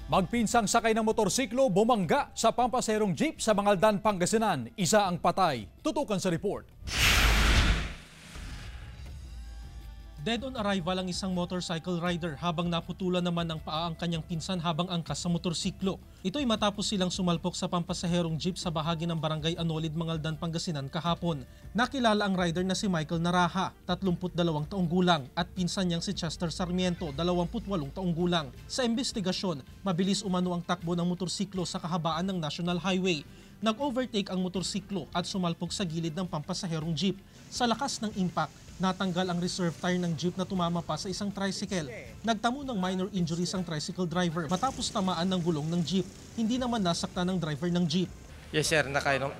Magpinsang sakay ng motorsiklo bumangga sa pampaserong jeep sa Mangaldan, Pangasinan. Isa ang patay. Tutukan sa report. Dead on arrival ang isang motorcycle rider habang naputulan naman ng paa ang kanyang pinsan habang angkas sa motorsiklo. Ito'y matapos silang sumalpok sa pampasaherong jeep sa bahagi ng barangay Anolid, Mangaldan, Pangasinan kahapon. Nakilala ang rider na si Michael Naraha, 32 taong gulang, at pinsan niyang si Chester Sarmiento, 28 taong gulang. Sa investigasyon, mabilis umano ang takbo ng motorsiklo sa kahabaan ng National Highway. Nag-overtake ang motorsiklo at sumalpok sa gilid ng pampasaherong jeep. Sa lakas ng impact, natanggal ang reserve tire ng jeep na tumama pa sa isang tricycle. Nagtamo ng minor injuries ang tricycle driver matapos tamaan ng gulong ng jeep. Hindi naman nasaktan ng driver ng jeep. Yes sir, nakainom.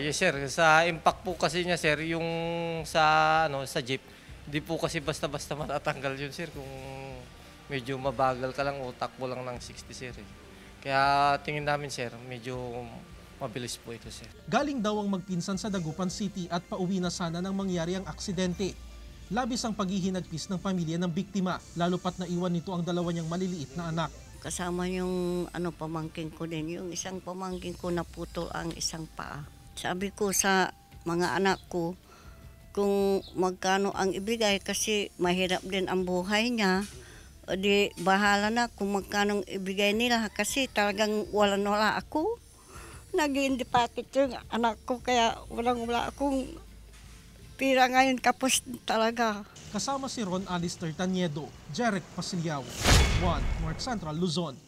Yes sir, sa impact po kasi niya sir, yung sa jeep, hindi po kasi basta-basta matatanggal yun sir kung medyo mabagal ka lang o takbo lang ng 60 sir. Kaya tingin namin sir, medyo mabilis po ito sir. Galing daw ang magpinsan sa Dagupan City at pauwi na sana nang mangyari ang aksidente. Labis ang paghihinagpis ng pamilya ng biktima, lalo pat naiwan nito ang dalawa niyang maliliit na anak. Kasama yung pamangkin ko din, yung isang pamangkin ko naputol ang isang paa. Sabi ko sa mga anak ko, kung magkano ang ibigay kasi mahirap din ang buhay niya, di bahala na kung magkano ibigay nila kasi talagang wala ako. Nag-independent yung anak ko kaya wala akong pira ngayon, kapos talaga. Kasama si Ron Alister Taniedo, Jeric Pasiliao, 1 North Central Luzon.